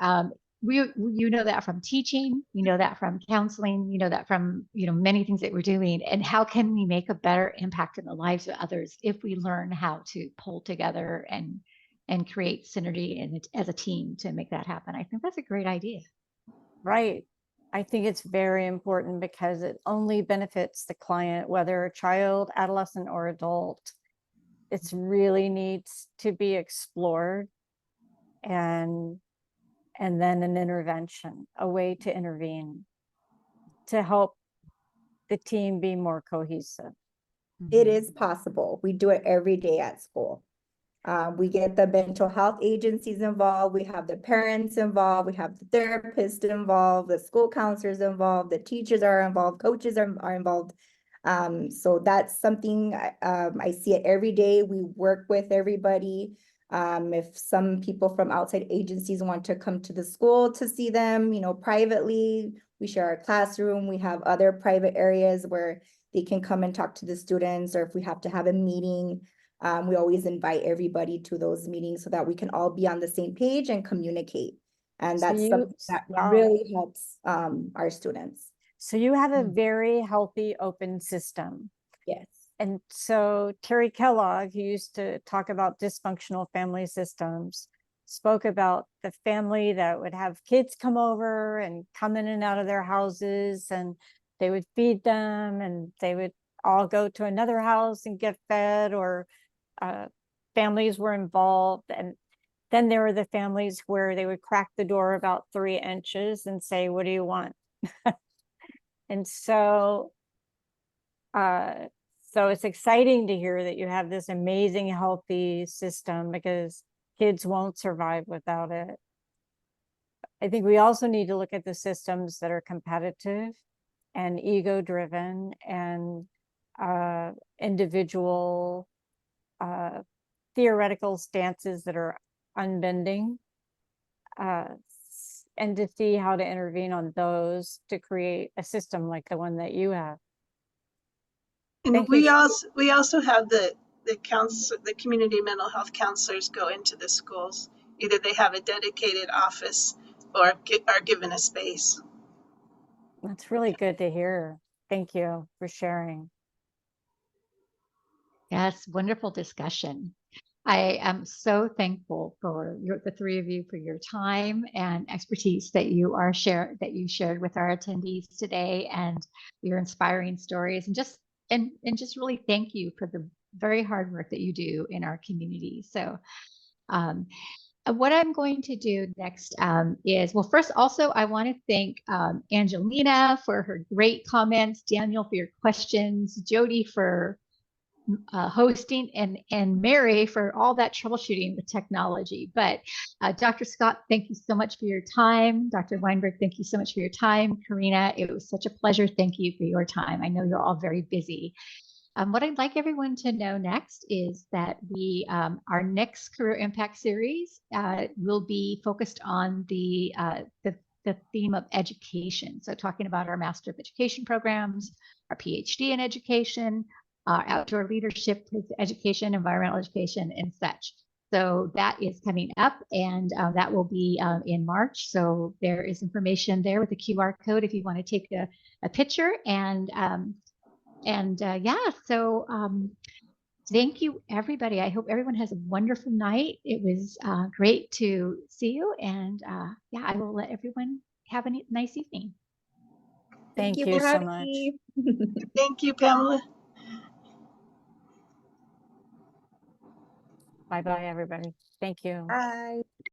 you know that from teaching, you know that from counseling, you know that from, many things that we're doing. And how can we make a better impact in the lives of others if we learn how to pull together and create synergy and as a team to make that happen? I think that's a great idea. Right. I think it's very important because it only benefits the client, whether a child, adolescent, or adult. It really needs to be explored and then an intervention, a way to intervene to help the team be more cohesive. It is possible. We do it every day at school. We get the mental health agencies involved. We have the parents involved. We have the therapists involved, the school counselors involved, the teachers are involved, coaches are involved. So that's something I see it every day. We work with everybody. If some people from outside agencies want to come to the school to see them, privately, we share our classroom. We have other private areas where they can come and talk to the students, or if we have to have a meeting, we always invite everybody to those meetings so that we can all be on the same page and communicate. And that's something that really helps our students. So you have a very healthy, open system. Yes. And so Terry Kellogg, who used to talk about dysfunctional family systems, spoke about the family that would have kids come over and come in and out of their houses, and they would feed them, and they would all go to another house and get fed, or families were involved. And then there were the families where they would crack the door about 3 inches and say, "What do you want?" And so it's exciting to hear that you have this amazing, healthy system, because kids won't survive without it. I think we also need to look at the systems that are competitive and ego-driven and individual theoretical stances that are unbending, and to see how to intervene on those to create a system like the one that you have. And we also have the community mental health counselors go into the schools. Either they have a dedicated office or are given a space. That's really good to hear. Thank you for sharing. Yes, wonderful discussion. I am so thankful for the three of you for your time and expertise that you shared with our attendees today, and your inspiring stories, and just really thank you for the very hard work that you do in our community. So what I'm going to do next is, well, first, also, I want to thank Angelina for her great comments, Daniel for your questions, Jody for hosting, and Mary for all that troubleshooting with technology. But Dr. Scott, thank you so much for your time. Dr. Weinberg, thank you so much for your time. Karina, it was such a pleasure. Thank you for your time. I know you're all very busy. What I'd like everyone to know next is that our next Career Impact series will be focused on the theme of education. So talking about our Master of Education programs, our PhD in education, outdoor leadership education, environmental education, and such. So that is coming up, and that will be in March. So there is information there with the QR code if you want to take a picture and And yeah, so thank you, everybody. I hope everyone has a wonderful night. It was great to see you. And yeah, I will let everyone have a nice evening. Thank you for so having much. me. Thank you, Pamela. Bye-bye, everybody. Thank you. Bye.